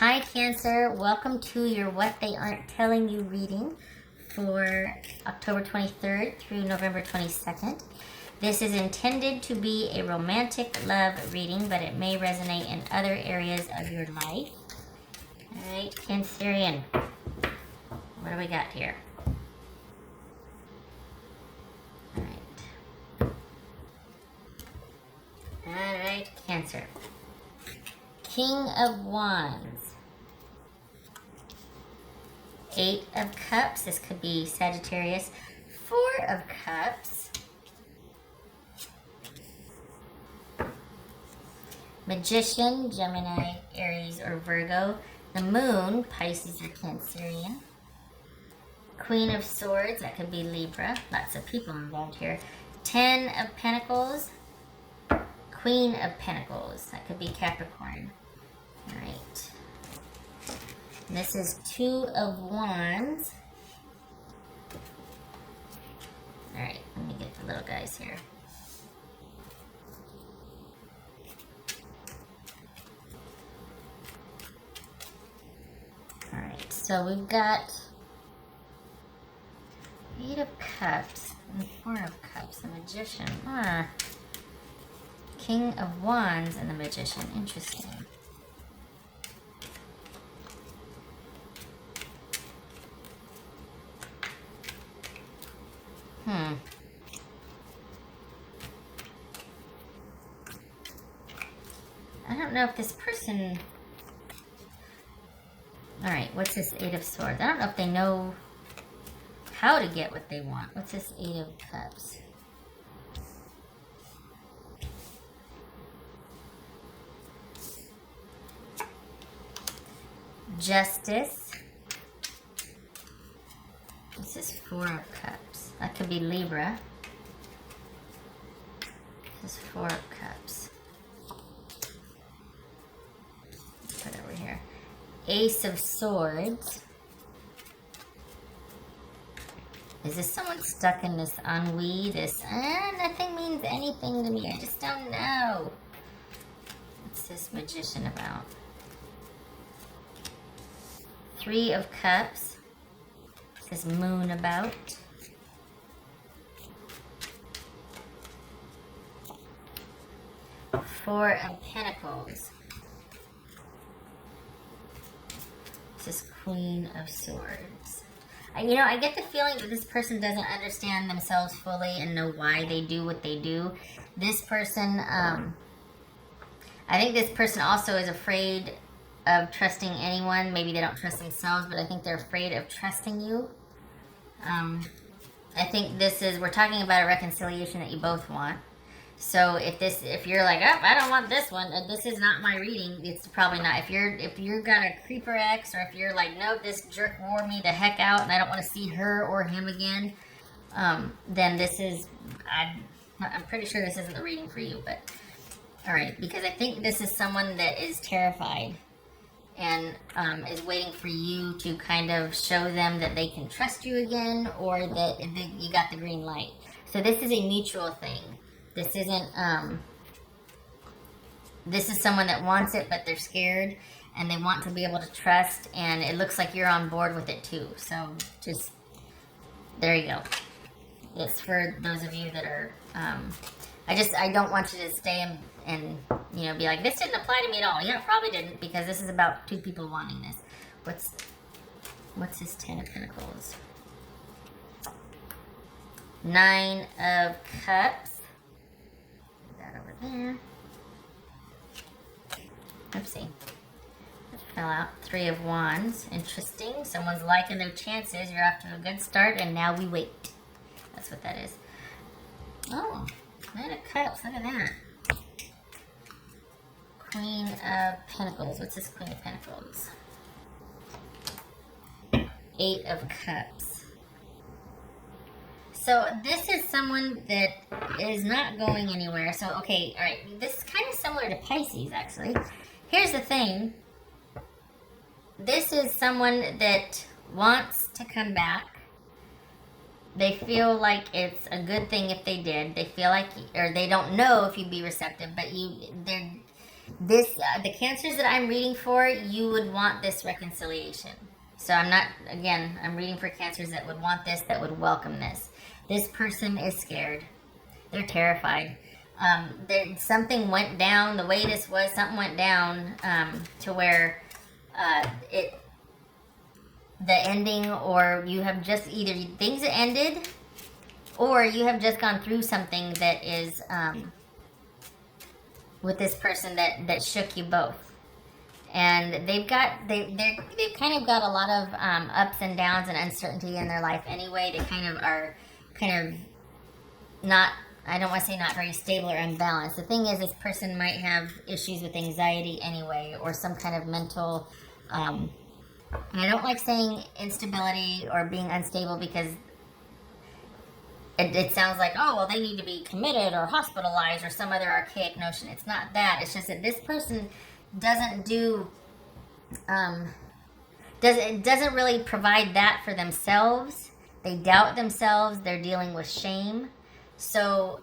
Hi Cancer, welcome to your What They Aren't Telling You reading for October 23rd through November 22nd. This is intended to be a romantic love reading, but it may resonate in other areas of your life. Alright, Cancerian, what do we got here? Alright, Cancer. King of Wands. 8 of Cups. This could be Sagittarius. 4 of Cups. Magician, Gemini, Aries, or Virgo. The Moon, Pisces or Cancerian. Queen of Swords. That could be Libra. Lots of people involved here. 10 of Pentacles. Queen of Pentacles. That could be Capricorn. Alright. This is 2 of Wands. Alright, let me get the little guys here. Alright, so we've got 8 of Cups and 4 of Cups. The Magician. King of Wands and the Magician. Interesting. I don't know if this person... Alright, what's this 8 of Swords? I don't know if they know how to get what they want. What's this 8 of Cups? Justice. This is 4 of Cups. That could be Libra. This is 4 of Cups. Put it over here. Ace of Swords. Is this someone stuck in this ennui? This, nothing means anything to me. I just don't know. What's this Magician about? 3 of Cups. What's this Moon about? Four of Pentacles. This is Queen of Swords. I get the feeling that this person doesn't understand themselves fully and know why they do what they do. This person, I think this person also is afraid of trusting anyone. Maybe they don't trust themselves, but I think they're afraid of trusting you. I think we're talking about a reconciliation that you both want. So if you're like, oh, I don't want this one, this is not my reading, it's probably not. If you're got a creeper ex, or if you're like, no, this jerk wore me the heck out and I don't want to see her or him again, then this is, I'm pretty sure this isn't the reading for you, but, alright, because I think this is someone that is terrified and is waiting for you to kind of show them that they can trust you again, or that you got the green light. So this is a mutual thing. This isn't, this is someone that wants it, but they're scared, and they want to be able to trust, and it looks like you're on board with it too. So just, there you go. It's for those of you that are, I don't want you to stay and be like, this didn't apply to me at all. Yeah, it probably didn't, because this is about 2 people wanting this. What's this 10 of Pentacles? 9 of Cups. Over there. Oopsie. That fell out. 3 of Wands. Interesting. Someone's liking their chances. You're off to a good start, and now we wait. That's what that is. Oh, 9 of Cups. Look at that. Queen of Pentacles. What's this Queen of Pentacles? 8 of Cups. So this is someone that is not going anywhere. So, okay, all right. This is kind of similar to Pisces, actually. Here's the thing. This is someone that wants to come back. They feel like it's a good thing if they did. They feel like, or they don't know if you'd be receptive, but this the Cancers that I'm reading for, you would want this reconciliation. So I'm not, again, I'm reading for Cancers that would want this, that would welcome this. This person is scared. They're terrified. Something went down the way this was. Something went down to where it the ending, or you have just either things that ended, or you have just gone through something that is with this person that shook you both. And they've kind of got a lot of ups and downs and uncertainty in their life anyway. They are kind of not, I don't want to say not very stable or unbalanced. The thing is, this person might have issues with anxiety anyway, or some kind of mental, and I don't like saying instability or being unstable, because it sounds like, oh, well, they need to be committed or hospitalized or some other archaic notion. It's not that. It's just that this person doesn't really provide that for themselves. They doubt themselves. They're dealing with shame. So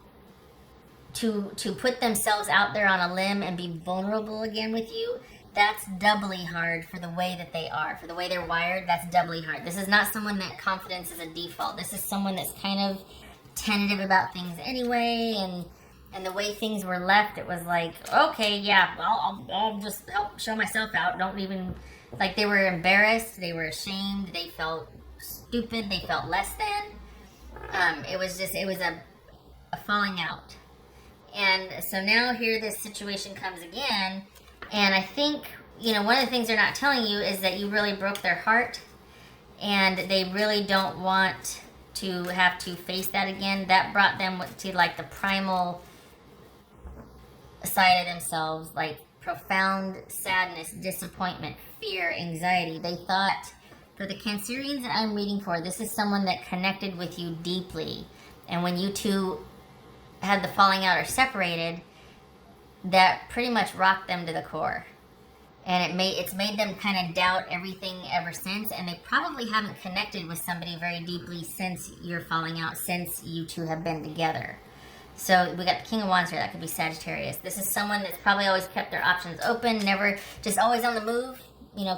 to put themselves out there on a limb and be vulnerable again with you, that's doubly hard for the way that they are. For the way they're wired, that's doubly hard. This is not someone that confidence is a default. This is someone that's kind of tentative about things anyway, and the way things were left, it was like, okay, yeah, I'll just help show myself out. Don't even, like, they were embarrassed, they were ashamed, they felt stupid, they felt less than. It was a falling out. And so now here this situation comes again, and I think, one of the things they're not telling you is that you really broke their heart, and they really don't want to have to face that again. That brought them to like the primal side of themselves, like profound sadness, disappointment, fear, anxiety. They thought, for the Cancerians that I'm reading for, this is someone that connected with you deeply, and when you two had the falling out or separated, that pretty much rocked them to the core, and it's made them kind of doubt everything ever since, and they probably haven't connected with somebody very deeply since your falling out, since you two have been together. So we got the King of Wands here. That could be Sagittarius. This is someone that's probably always kept their options open, never, just always on the move.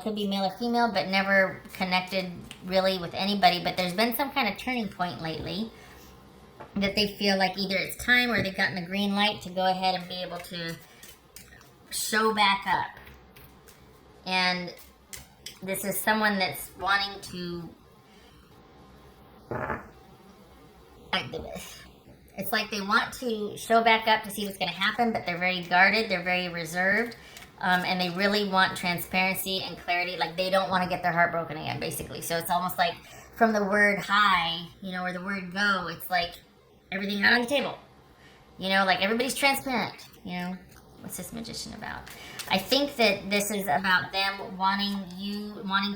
Could be male or female, but never connected really with anybody. But there's been some kind of turning point lately that they feel like either it's time, or they've gotten the green light to go ahead and be able to show back up. And this is someone that's wanting to, it's like they want to show back up to see what's going to happen, but they're very guarded, they're very reserved, and they really want transparency and clarity. Like, they don't want to get their heart broken again, basically. So it's almost like from the word high, or the word go, it's like everything out on the table. Like everybody's transparent, What's this Magician about? I think that this is about them wanting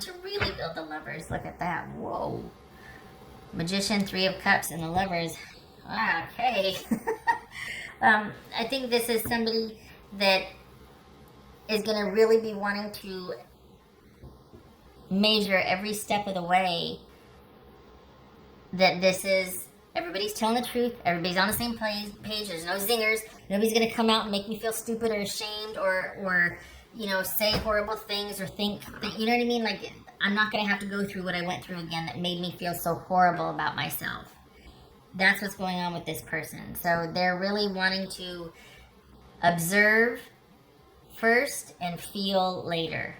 to really build the Lovers. Look at that. Whoa. Magician, Three of Cups, and the Lovers. Okay. I think this is somebody that is going to really be wanting to measure every step of the way that this is, everybody's telling the truth, everybody's on the same page, there's no zingers, nobody's going to come out and make me feel stupid or ashamed or say horrible things or think, you know what I mean? Like, I'm not going to have to go through what I went through again that made me feel so horrible about myself. That's what's going on with this person. So they're really wanting to observe first and feel later.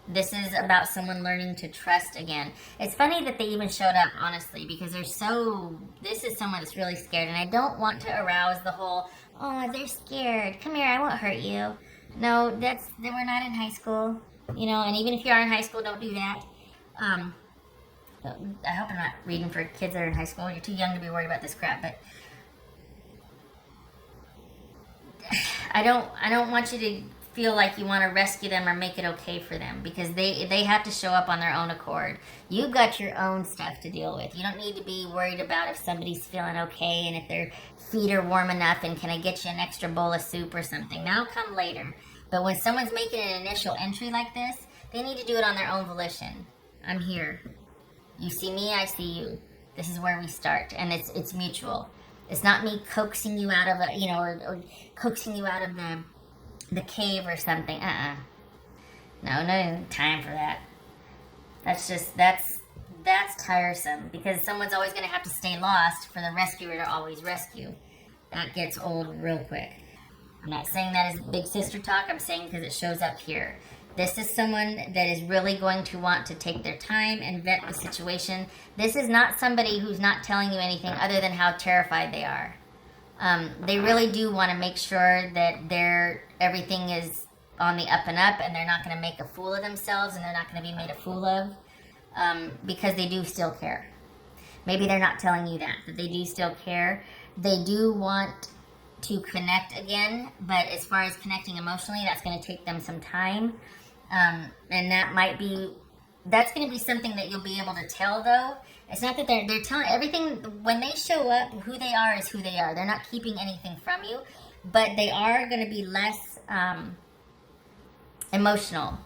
This is about someone learning to trust again. It's funny that they even showed up, honestly, because this is someone that's really scared, and I don't want to arouse the whole, oh, they're scared. Come here, I won't hurt you. No, we're not in high school, and even if you are in high school, don't do that. I hope I'm not reading for kids that are in high school. You're too young to be worried about this crap, but I don't want you to feel like you want to rescue them or make it okay for them, because they have to show up on their own accord. You've got your own stuff to deal with. You don't need to be worried about if somebody's feeling okay and if their feet are warm enough and can I get you an extra bowl of soup or something. That'll come later. But when someone's making an initial entry like this, they need to do it on their own volition. I'm here. You see me, I see you. This is where we start, and it's mutual. It's not me coaxing you out of or coaxing you out of the cave or something. No time for that. That's tiresome, because someone's always going to have to stay lost for the rescuer to always rescue. That gets old real quick. I'm not saying that is big sister talk. I'm saying because it shows up here. This is someone that is really going to want to take their time and vet the situation. This is not somebody who's not telling you anything other than how terrified they are. They really do want to make sure that everything is on the up and up, and they're not going to make a fool of themselves, and they're not going to be made a fool of, because they do still care. Maybe they're not telling you that they do still care. They do want to connect again, but as far as connecting emotionally, that's going to take them some time. And that's going to be something that you'll be able to tell, though. It's not that they're telling everything. When they show up, who they are is who they are. They're not keeping anything from you, but they are going to be less emotional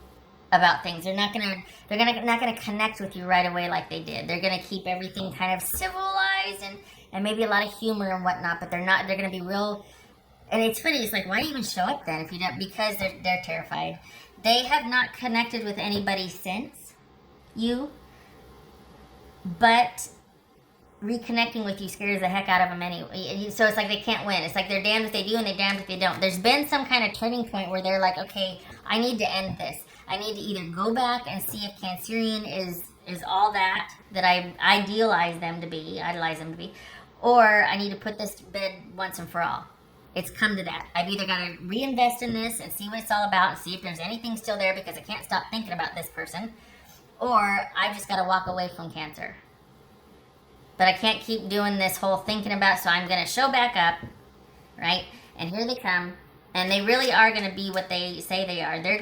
about things. They're not going to connect with you right away like they did. They're going to keep everything kind of civilized and maybe a lot of humor and whatnot, but they're going to be real. And it's funny, it's like, why do you even show up then if you don't? Because they're terrified. They have not connected with anybody since you, but reconnecting with you scares the heck out of them anyway. So it's like they can't win. It's like they're damned if they do and they're damned if they don't. There's been some kind of turning point where they're like, okay, I need to end this. I need to either go back and see if Cancerian is all that I idolize them to be, or I need to put this to bed once and for all. It's come to that. I've either got to reinvest in this and see what it's all about and see if there's anything still there because I can't stop thinking about this person, or I've just got to walk away from Cancer. But I can't keep doing this whole thinking about, so I'm going to show back up, right? And here they come, and they really are going to be what they say they are. They're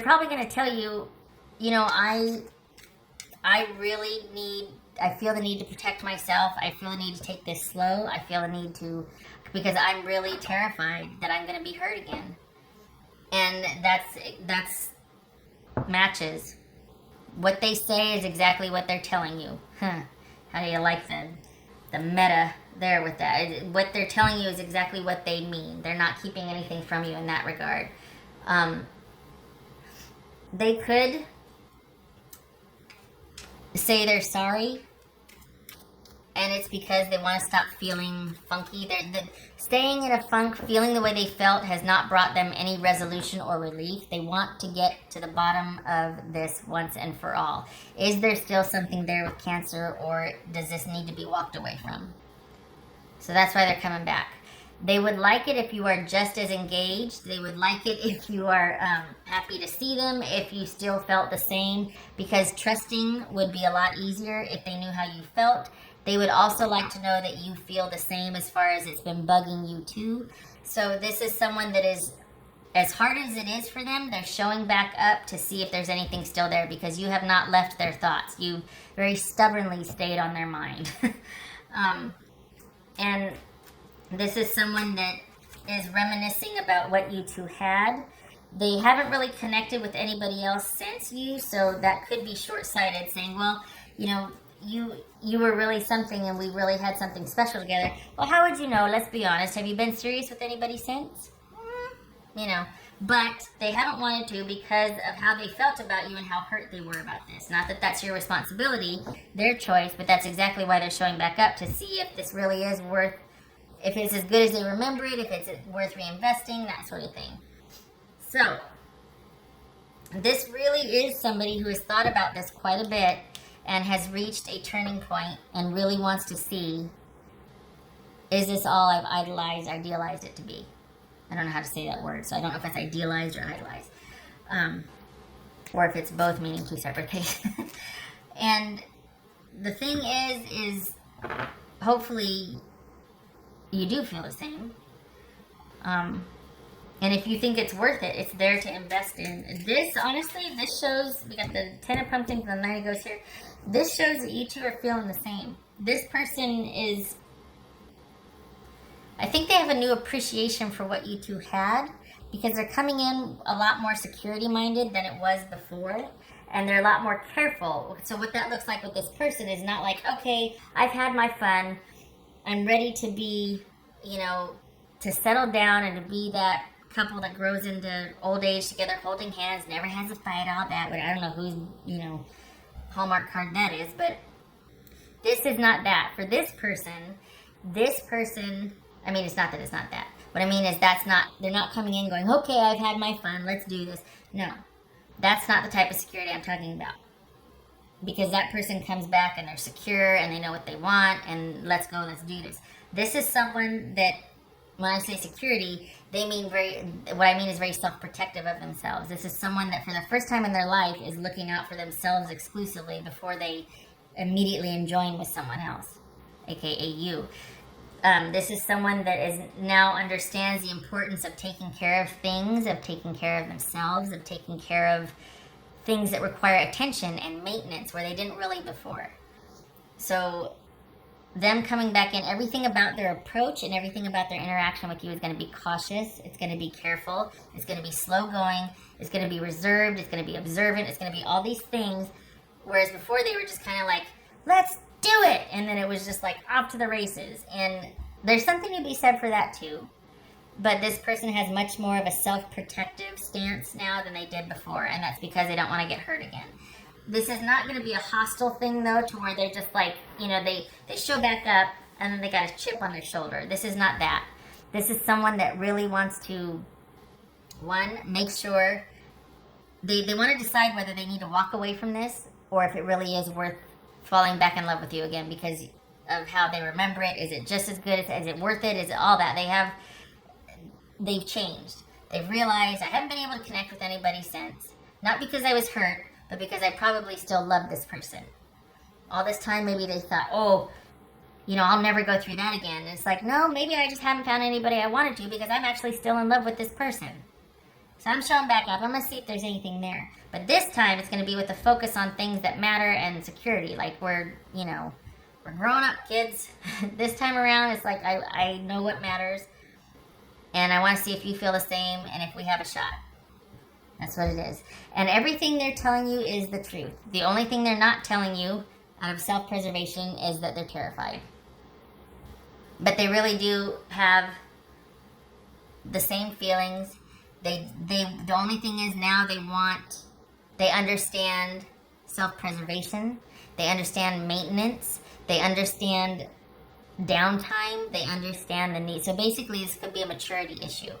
probably going to tell you, I feel the need to protect myself. I feel the need to take this slow. I feel the need to, because I'm really terrified that I'm going to be hurt again. And that's matches. What they say is exactly what they're telling you. How do you like the meta there with that? What they're telling you is exactly what they mean. They're not keeping anything from you in that regard. They could say they're sorry, and it's because they want to stop feeling funky. Staying in a funk, feeling the way they felt, has not brought them any resolution or relief. They want to get to the bottom of this once and for all. Is there still something there with Cancer, or does this need to be walked away from? So that's why they're coming back. They would like it if you are just as engaged. They would like it if you are happy to see them, if you still felt the same, because trusting would be a lot easier if they knew how you felt. They would also like to know that you feel the same as far as it's been bugging you too. So this is someone that is, as hard as it is for them, they're showing back up to see if there's anything still there, because you have not left their thoughts. You very stubbornly stayed on their mind. And this is someone that is reminiscing about what you two had. They haven't really connected with anybody else since you, so that could be short-sighted, saying, well, you were really something and we really had something special together. Well, how would you know? Let's be honest. Have you been serious with anybody since? But they haven't wanted to because of how they felt about you and how hurt they were about this. Not that that's your responsibility, their choice, but that's exactly why they're showing back up, to see if this really is worth, if it's as good as they remember it, if it's worth reinvesting, that sort of thing. So, this really is somebody who has thought about this quite a bit and has reached a turning point and really wants to see, is this all I've idealized it to be? I don't know how to say that word, so I don't know if it's idealized or idolized. Or if it's both, meaning two separate things. And the thing is hopefully you do feel the same. And if you think it's worth it, it's there to invest in. This, honestly, this shows, we got the 10 of Pumpkins and the 9 of Ghosts here. This shows that you two are feeling the same. This person is, I think they have a new appreciation for what you two had, because they're coming in a lot more security-minded than it was before, and they're a lot more careful. So what that looks like with this person is not like, okay, I've had my fun, I'm ready to be, to settle down and to be that couple that grows into old age together, holding hands, never has a fight, all that. But I don't know whose, Hallmark card that is, but this is not that. For this person, I mean, it's not that it's not that. What I mean is they're not coming in going, okay, I've had my fun, let's do this. No, that's not the type of security I'm talking about. Because that person comes back and they're secure and they know what they want and let's go, let's do this. This is someone that, when I say security, what I mean is very self-protective of themselves. This is someone that for the first time in their life is looking out for themselves exclusively before they immediately join with someone else, aka you. This is someone that now understands the importance of taking care of things, of taking care of themselves, of taking care of things that require attention and maintenance where they didn't really before. So them coming back in, everything about their approach and everything about their interaction with you is going to be cautious. It's going to be careful. It's going to be slow going. It's going to be reserved. It's going to be observant. It's going to be all these things. Whereas before they were just kind of like, let's do it. And then it was just like off to the races. And there's something to be said for that too. But this person has much more of a self-protective stance now than they did before. And that's because they don't want to get hurt again. This is not going to be a hostile thing, though, to where they're just like, they show back up and then they got a chip on their shoulder. This is not that. This is someone that really wants to, one, make sure they want to decide whether they need to walk away from this or if it really is worth falling back in love with you again because of how they remember it. Is it just as good? Is it worth it? Is it all that? They've changed. They've realized I haven't been able to connect with anybody since. Not because I was hurt, but because I probably still love this person. All this time, maybe they thought, I'll never go through that again. And it's like, no, maybe I just haven't found anybody I wanted to because I'm actually still in love with this person. So I'm showing back up. I'm going to see if there's anything there. But this time, it's going to be with a focus on things that matter and security. Like we're grown up kids. This time around, it's like I know what matters. And I want to see if you feel the same and if we have a shot. That's what it is. And everything they're telling you is the truth. The only thing they're not telling you out of self-preservation is that they're terrified. But they really do have the same feelings. The only thing is now they understand self-preservation. They understand maintenance. They understand downtime. They understand the need. So basically this could be a maturity issue.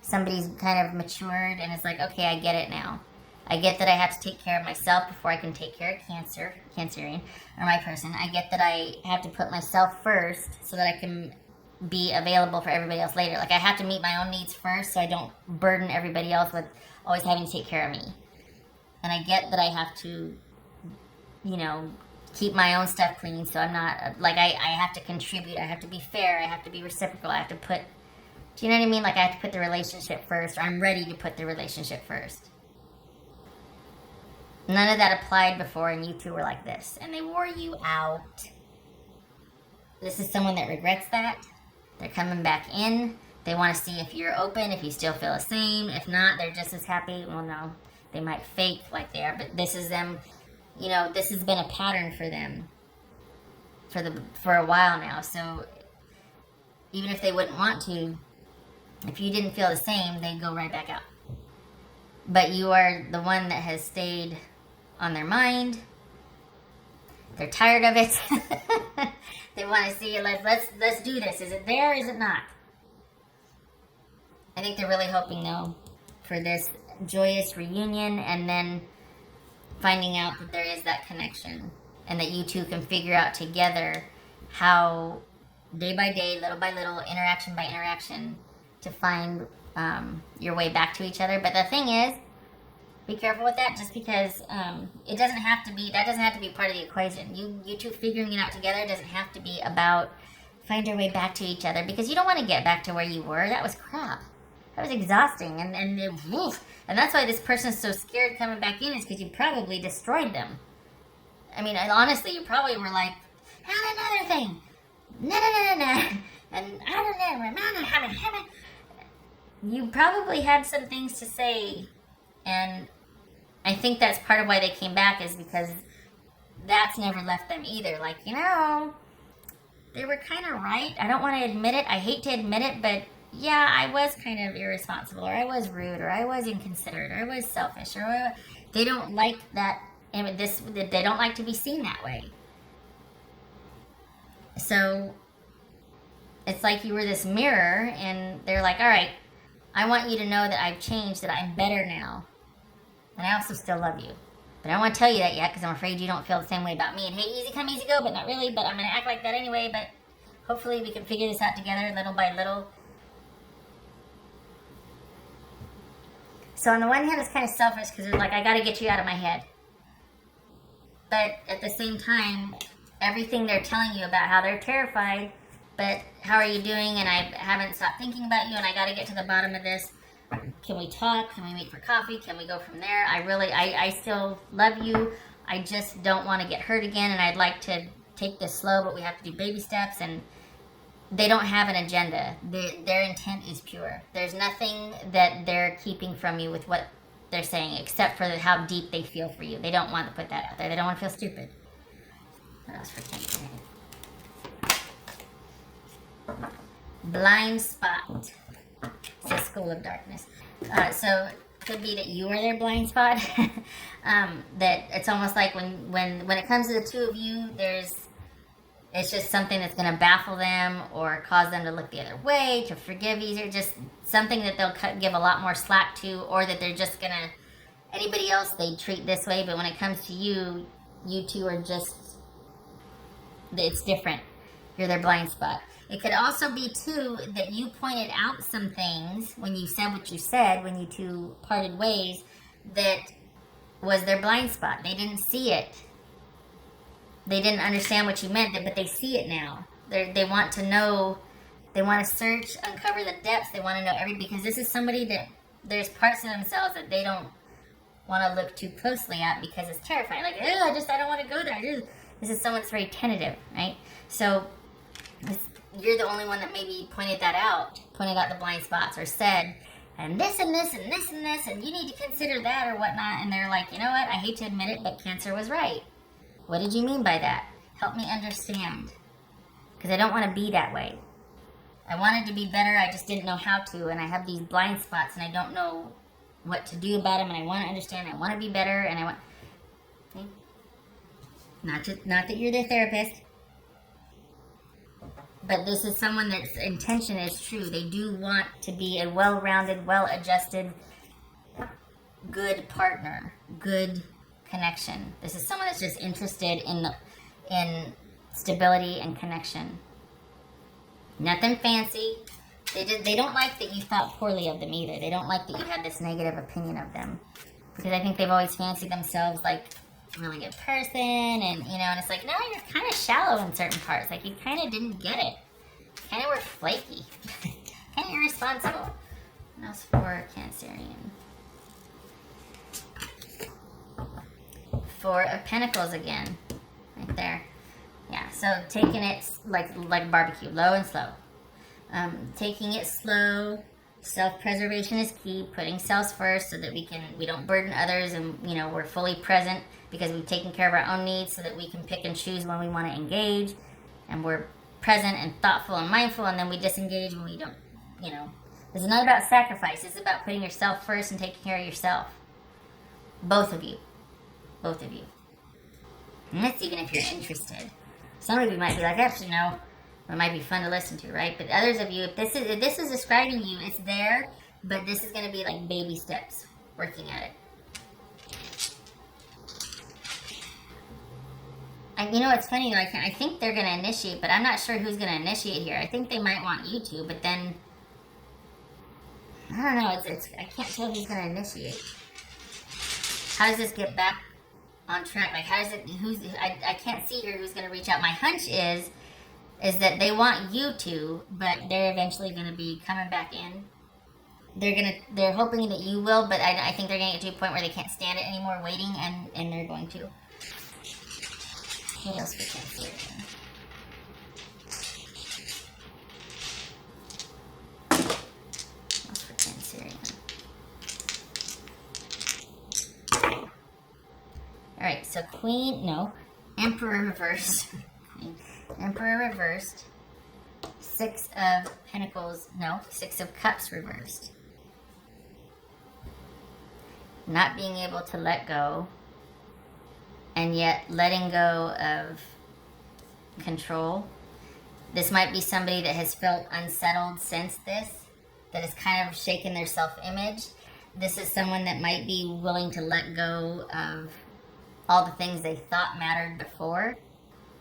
Somebody's kind of matured and it's like, okay, I get it now. I get that I have to take care of myself before I can take care of Cancerian, or my person. I get that I have to put myself first so that I can be available for everybody else later. Like I have to meet my own needs first so I don't burden everybody else with always having to take care of me. And I get that I have to, keep my own stuff clean so I'm not, like I have to contribute. I have to be fair. I have to be reciprocal. I have to put, do you know what I mean? Like I have to put the relationship first, or I'm ready to put the relationship first. None of that applied before, and you two were like this. And they wore you out. This is someone that regrets that. They're coming back in. They want to see if you're open, if you still feel the same. If not, they're just as happy. Well, no. They might fake like they are, but this is them. This has been a pattern for them for a while now. So even if they wouldn't want to, if you didn't feel the same, they'd go right back out. But you are the one that has stayed on their mind. They're tired of it. They want to see it. Let's do this. Is it there or is it not? I think they're really hoping, though, for this joyous reunion and then finding out that there is that connection and that you two can figure out together how day by day, little by little, interaction by interaction, to find your way back to each other. But the thing is, be careful with that, just because it doesn't have to be, that doesn't have to be part of the equation. You two figuring it out together doesn't have to be about find your way back to each other, because you don't want to get back to where you were. That was crap. That was exhausting, and that's why this person's so scared coming back in, is because you probably destroyed them. I mean, honestly, you probably were like, and another thing, and I don't know, you probably had some things to say, and I think that's part of why they came back, is because that's never left them either. Like, they were kind of right. I don't want to admit it. I hate to admit it, but yeah, I was kind of irresponsible, or I was rude, or I was inconsiderate, or I was selfish, or they don't like that. And they don't like to be seen that way. So it's like you were this mirror, and they're like, all right, I want you to know that I've changed, that I'm better now. And I also still love you. But I don't want to tell you that yet because I'm afraid you don't feel the same way about me. And hey, easy come, easy go, but not really. But I'm going to act like that anyway. But hopefully we can figure this out together little by little. So on the one hand, it's kind of selfish because it's like, I got to get you out of my head. But at the same time, everything they're telling you about how they're terrified, but how are you doing? And I haven't stopped thinking about you, and I got to get to the bottom of this. Can we talk? Can we meet for coffee? Can we go from there? I still love you. I just don't want to get hurt again, and I'd like to take this slow, but we have to do baby steps. And they don't have an agenda. Their intent is pure. There's nothing that they're keeping from you with what they're saying, except for how deep they feel for you. They don't want to put that out there. They don't want to feel stupid. What else for Cancer? Blind spot. It's a school of darkness. So it could be that you are their blind spot. That it's almost like when it comes to the two of you, it's just something that's going to baffle them or cause them to look the other way, to forgive easier, just something that they'll give a lot more slack to, or that they're just going to, anybody else they treat this way, but when it comes to you, you two are just, it's different. You're their blind spot. It could also be, too, that you pointed out some things when you said what you said, when you two parted ways, that was their blind spot. They didn't see it. They didn't understand what you meant, but they see it now. They want to know, they want to search, uncover the depths, they want to know because this is somebody that there's parts of themselves that they don't want to look too closely at because it's terrifying. Like, I don't want to go there. This is someone that's very tentative, right? So you're the only one that maybe pointed out the blind spots, or said, and this and this and this and this, and you need to consider that or whatnot. And they're like, you know what? I hate to admit it, but Cancer was right. What did you mean by that? Help me understand. Because I don't want to be that way. I wanted to be better, I just didn't know how to, and I have these blind spots, and I don't know what to do about them, and I want to understand, I want to be better, and I want... Okay? Not that you're their therapist, but this is someone that's intention is true. They do want to be a well-rounded, well-adjusted, good partner, good connection. This is someone that's just interested in stability and connection. Nothing fancy. They don't like that you thought poorly of them either. They don't like that you had this negative opinion of them, because I think they've always fancied themselves like a really good person, and and it's like, no, you're kind of shallow in certain parts. Like, you kind of didn't get it. Kind of were flaky. Kind of irresponsible. What else for Cancerian? Four of Pentacles again, right there. Yeah, so taking it like barbecue, low and slow. Taking it slow. Self-preservation is key. Putting selves first so that we don't burden others, and we're fully present because we've taken care of our own needs, so that we can pick and choose when we want to engage, and we're present and thoughtful and mindful, and then we disengage when we don't. This is not about sacrifice. It's about putting yourself first and taking care of yourself. Both of you. And that's even if you're interested. Some of you might be like, actually, no, it might be fun to listen to, right? But others of you, if this is describing you, it's there, but this is going to be like baby steps, working at it. And it's funny, I think they're going to initiate, but I'm not sure who's going to initiate here. I think they might want you to, but then, I don't know, I can't tell who's going to initiate. How does this get back on track? Like, how does it, I can't see here who's going to reach out. My hunch is that they want you to, but they're eventually going to be coming back in. They're hoping that you will, but I think they're going to get to a point where they can't stand it anymore waiting, and they're going to. What else we can see here? What's for Cancerian? Alright, so Emperor reverse. Emperor reversed, Six of Pentacles, no, Six of Cups reversed. Not being able to let go, and yet letting go of control. This might be somebody that has felt unsettled since this, that has kind of shaken their self-image. This is someone that might be willing to let go of all the things they thought mattered before,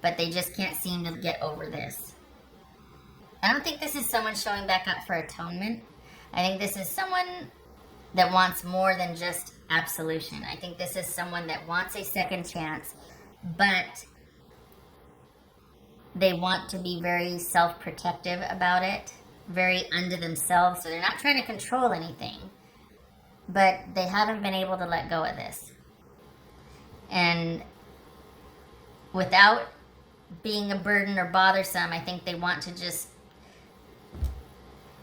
but they just can't seem to get over this. I don't think this is someone showing back up for atonement. I think this is someone that wants more than just absolution. I think this is someone that wants a second chance, but they want to be very self-protective about it, very unto themselves, so they're not trying to control anything, but they haven't been able to let go of this. And without being a burden or bothersome, I think they want to just,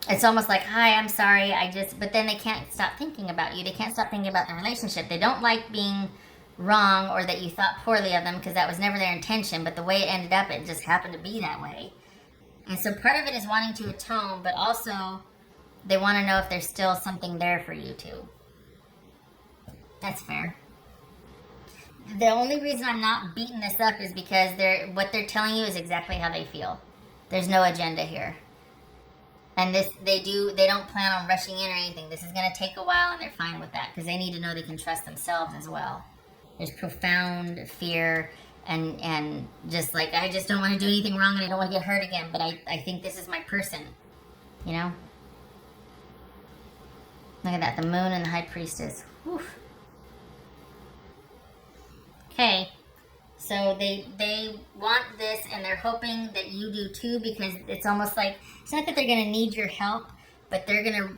it's almost like, hi, I'm sorry, but then they can't stop thinking about you. They can't stop thinking about the relationship. They don't like being wrong or that you thought poorly of them, because that was never their intention, but the way it ended up, it just happened to be that way. And so part of it is wanting to atone, but also they want to know if there's still something there for you too. That's fair. The only reason I'm not beating this up is because what they're telling you is exactly how they feel. There's no agenda here. And they don't plan on rushing in or anything. This is going to take a while, and they're fine with that, because they need to know they can trust themselves as well. There's profound fear and just like, I just don't want to do anything wrong, and I don't want to get hurt again, but I think this is my person, you know? Look at that, the moon and the high priestess. Whew. Okay, so they want this, and they're hoping that you do too, because it's almost like, it's not that they're going to need your help, but they're going to,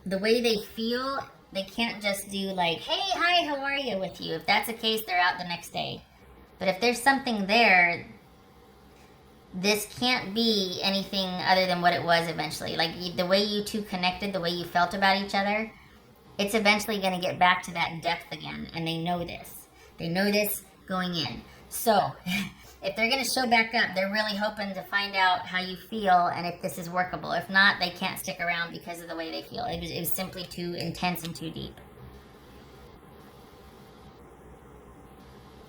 the way they feel, they can't just do like, hey, hi, how are you with you. If that's the case, they're out the next day. But if there's something there, this can't be anything other than what it was eventually. Like the way you two connected, the way you felt about each other, it's eventually going to get back to that depth again, and they know this. They know this going in. So, if they're going to show back up, they're really hoping to find out how you feel and if this is workable. If not, they can't stick around because of the way they feel. It was simply too intense and too deep.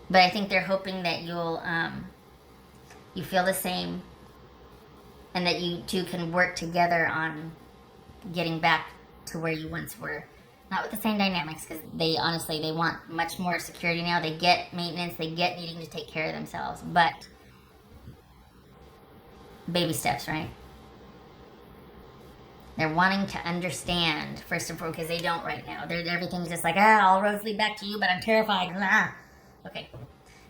But I think they're hoping that you feel the same, and that you two can work together on getting back to where you once were. Not with the same dynamics, because they want much more security now. They get maintenance, they get needing to take care of themselves, but baby steps, right? They're wanting to understand, first of all, because they don't right now. Everything's just like, all roads lead back to you, but I'm terrified. Okay.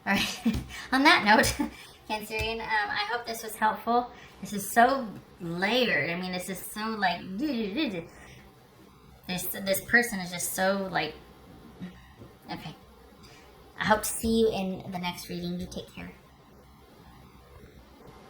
All right. On that note, Cancerian, I hope this was helpful. This is so layered. I mean, this is so like... This person is just so like... Okay. I hope to see you in the next reading. You take care.